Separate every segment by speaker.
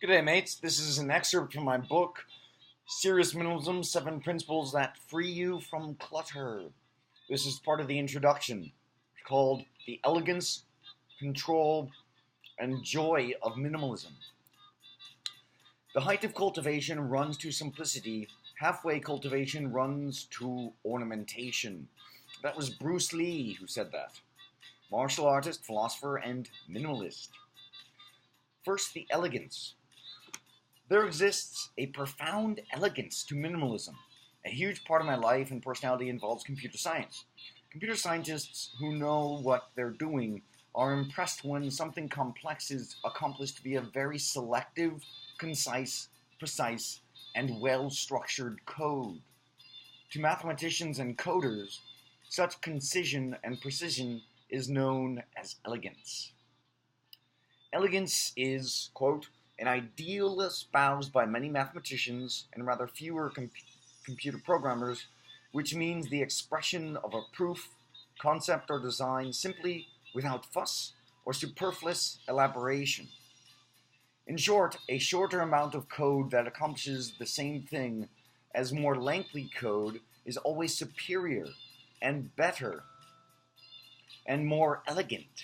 Speaker 1: G'day, mates. This is an excerpt from my book, Serious Minimalism: 7 Principles That Free You from Clutter. This is part of the introduction called The Elegance, Control, and Joy of Minimalism. The height of cultivation runs to simplicity. Halfway cultivation runs to ornamentation. That was Bruce Lee who said that. Martial artist, philosopher, and minimalist. First, the elegance. There exists a profound elegance to minimalism. A huge part of my life and personality involves computer science. Computer scientists who know what they're doing are impressed when something complex is accomplished via very selective, concise, precise, and well-structured code. To mathematicians and coders, such concision and precision is known as elegance. Elegance is, quote, an ideal espoused by many mathematicians and rather fewer computer programmers, which means the expression of a proof, concept, or design simply without fuss or superfluous elaboration. In short, a shorter amount of code that accomplishes the same thing as more lengthy code is always superior and better and more elegant.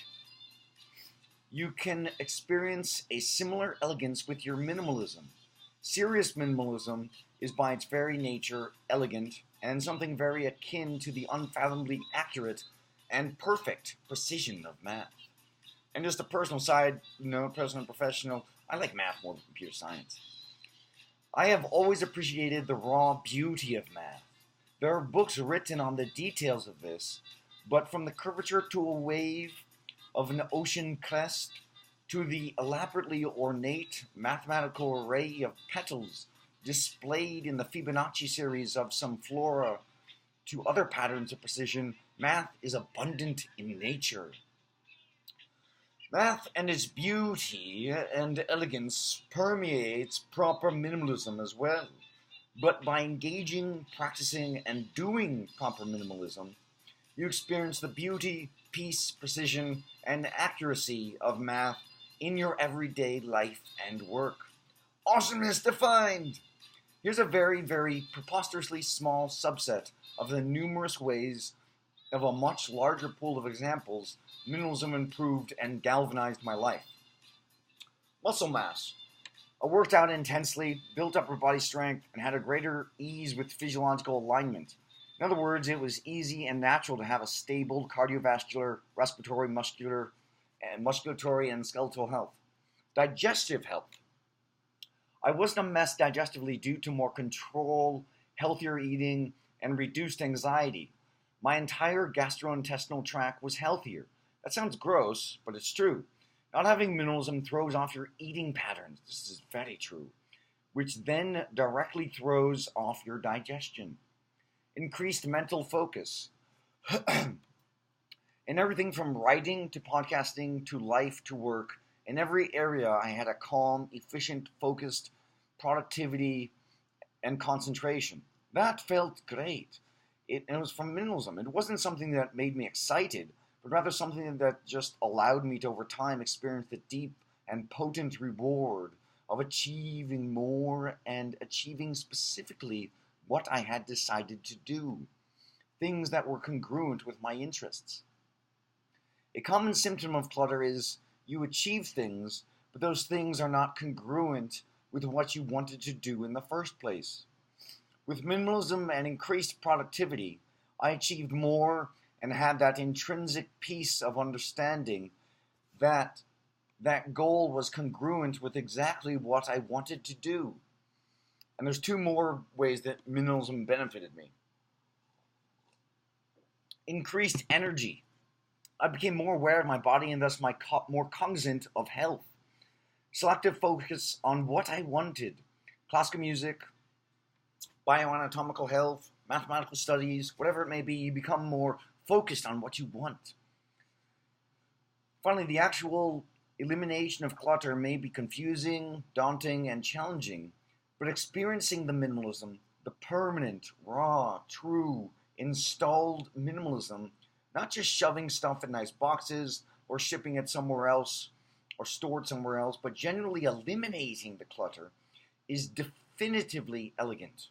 Speaker 1: You can experience a similar elegance with your minimalism. Serious minimalism is by its very nature elegant and something very akin to the unfathomably accurate and perfect precision of math. And just a personal side, personal and professional, I like math more than computer science. I have always appreciated the raw beauty of math. There are books written on the details of this, but from the curvature to a wave of an ocean crest to the elaborately ornate mathematical array of petals displayed in the Fibonacci series of some flora to other patterns of precision, math is abundant in nature. Math and its beauty and elegance permeates proper minimalism as well. But by engaging, practicing, and doing proper minimalism, you experience the beauty, peace, precision, and accuracy of math in your everyday life and work. Awesomeness defined! Here's a very, very preposterously small subset of the numerous ways of a much larger pool of examples minimalism improved and galvanized my life. Muscle mass. I worked out intensely, built up her body strength, and had a greater ease with physiological alignment. In other words, it was easy and natural to have a stable cardiovascular, respiratory, musculatory, and skeletal health. Digestive health. I wasn't a mess digestively due to more control, healthier eating, and reduced anxiety. My entire gastrointestinal tract was healthier. That sounds gross, but it's true. Not having minimalism throws off your eating patterns. This is very true. Which then directly throws off your digestion. Increased mental focus. In everything from writing to podcasting to life to work, in every area I had a calm, efficient, focused productivity and concentration. That felt great. It was from minimalism. It wasn't something that made me excited, but rather something that just allowed me to over time experience the deep and potent reward of achieving more and achieving specifically what I had decided to do, things that were congruent with my interests. A common symptom of clutter is you achieve things, but those things are not congruent with what you wanted to do in the first place. With minimalism and increased productivity, I achieved more and had that intrinsic piece of understanding that that goal was congruent with exactly what I wanted to do. And there's two more ways that minimalism benefited me. Increased energy. I became more aware of my body and thus more cognizant of health. Selective focus on what I wanted. Classical music, bioanatomical health, mathematical studies, whatever it may be, you become more focused on what you want. Finally, the actual elimination of clutter may be confusing, daunting, and challenging, but experiencing the minimalism, the permanent, raw, true, installed minimalism, not just shoving stuff in nice boxes or shipping it somewhere else or stored somewhere else, but generally eliminating the clutter is definitively elegant.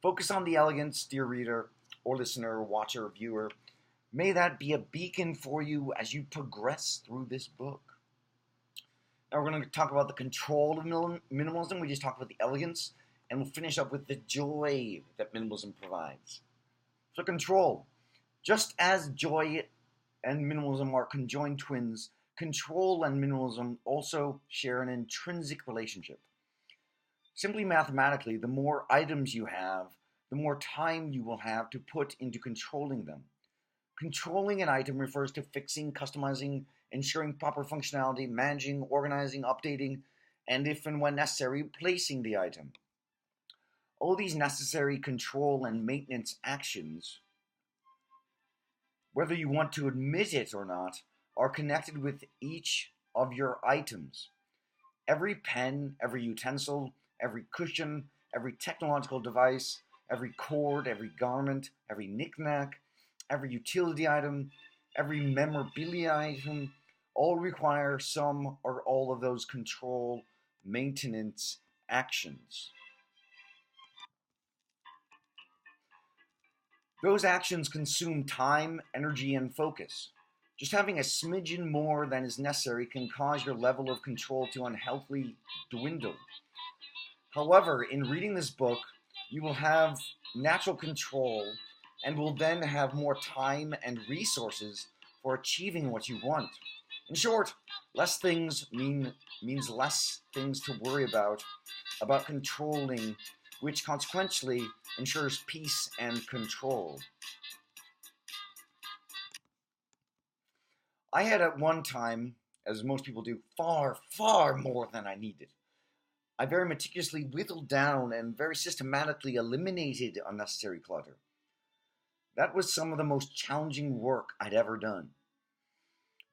Speaker 1: Focus on the elegance, dear reader, or listener, or watcher, or viewer. May that be a beacon for you as you progress through this book. Now we're going to talk about the control of minimalism. We just talked about the elegance, and we'll finish up with the joy that minimalism provides. So control. Just as joy and minimalism are conjoined twins, control and minimalism also share an intrinsic relationship. Simply mathematically, the more items you have, the more time you will have to put into controlling them. Controlling an item refers to fixing, customizing, ensuring proper functionality, managing, organizing, updating, and if and when necessary, replacing the item. All these necessary control and maintenance actions, whether you want to admit it or not, are connected with each of your items. Every pen, every utensil, every cushion, every technological device, every cord, every garment, every knick-knack, every utility item, every memorabilia item, all require some or all of those control maintenance actions. Those actions consume time, energy, and focus. Just having a smidgen more than is necessary can cause your level of control to unhealthily dwindle. However, in reading this book, you will have natural control and will then have more time and resources for achieving what you want. In short, less things means less things to worry about controlling, which consequently ensures peace and control. I had at one time, as most people do, far, far more than I needed. I very meticulously whittled down and very systematically eliminated unnecessary clutter. That was some of the most challenging work I'd ever done.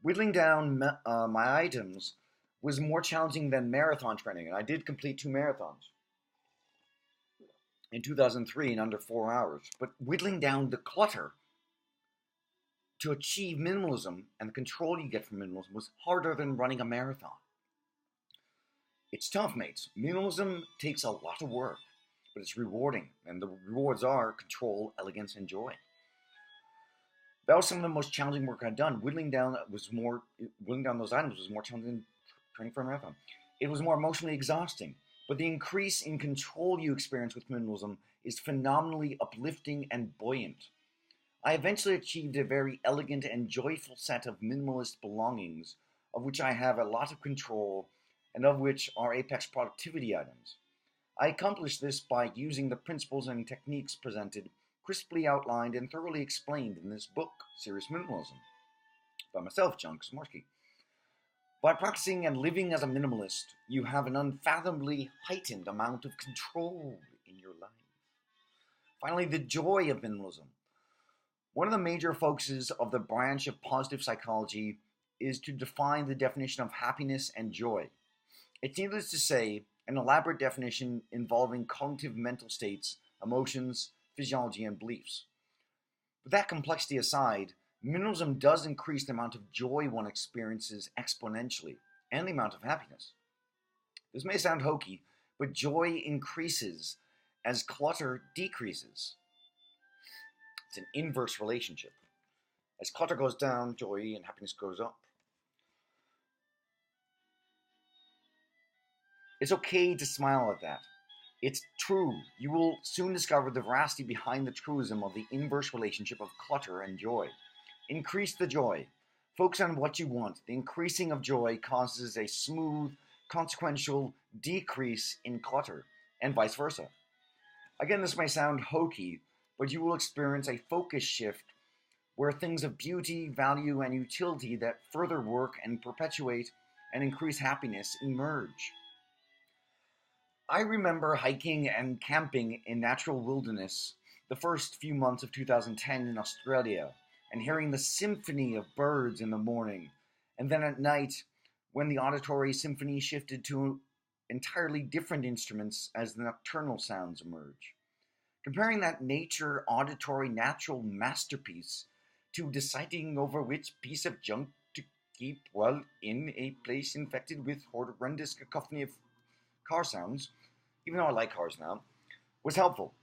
Speaker 1: Whittling down my items was more challenging than marathon training, and I did complete 2 marathons in 2003 in under 4 hours. But whittling down the clutter to achieve minimalism and the control you get from minimalism was harder than running a marathon. It's tough, mates. Minimalism takes a lot of work, but it's rewarding, and the rewards are control, elegance, and joy. That was some of the most challenging work I'd done. Whittling down those items was more challenging than training for a marathon. It was more emotionally exhausting, but the increase in control you experience with minimalism is phenomenally uplifting and buoyant. I eventually achieved a very elegant and joyful set of minimalist belongings, of which I have a lot of control, and of which are apex productivity items. I accomplished this by using the principles and techniques presented, crisply outlined and thoroughly explained in this book, Serious Minimalism, by myself, John Kosamorsky. By practicing and living as a minimalist, you have an unfathomably heightened amount of control in your life. Finally, the joy of minimalism. One of the major focuses of the branch of positive psychology is to define the definition of happiness and joy. It's needless to say, an elaborate definition involving cognitive mental states, emotions, physiology, and beliefs. But that complexity aside, minimalism does increase the amount of joy one experiences exponentially, and the amount of happiness. This may sound hokey, but joy increases as clutter decreases. It's an inverse relationship. As clutter goes down, joy and happiness goes up. It's okay to smile at that. It's true. You will soon discover the veracity behind the truism of the inverse relationship of clutter and joy. Increase the joy. Focus on what you want. The increasing of joy causes a smooth, consequential decrease in clutter, and vice versa. Again, this may sound hokey, but you will experience a focus shift where things of beauty, value, and utility that further work and perpetuate and increase happiness emerge. I remember hiking and camping in natural wilderness the first few months of 2010 in Australia, and hearing the symphony of birds in the morning, and then at night when the auditory symphony shifted to entirely different instruments as the nocturnal sounds emerge. Comparing that nature auditory natural masterpiece to deciding over which piece of junk to keep, well, in a place infected with horrendous cacophony of car sounds, even though I like cars now, was helpful.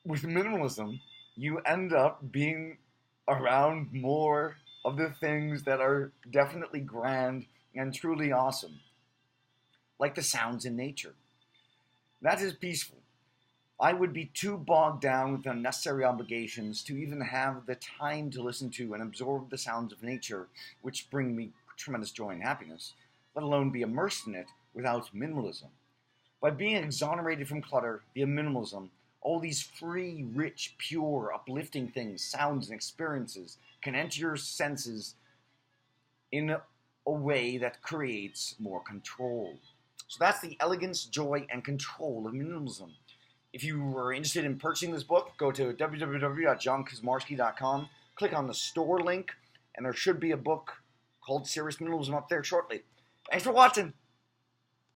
Speaker 1: With minimalism, you end up being around more of the things that are definitely grand and truly awesome, like the sounds in nature. That is peaceful. I would be too bogged down with unnecessary obligations to even have the time to listen to and absorb the sounds of nature, which bring me tremendous joy and happiness, let alone be immersed in it without minimalism. By being exonerated from clutter via minimalism, all these free, rich, pure, uplifting things, sounds, and experiences can enter your senses in a way that creates more control. So that's the elegance, joy, and control of minimalism. If you are interested in purchasing this book, go to www.johnkazmarski.com, click on the store link, and there should be a book called Serious Minimalism up there shortly. Thanks for watching.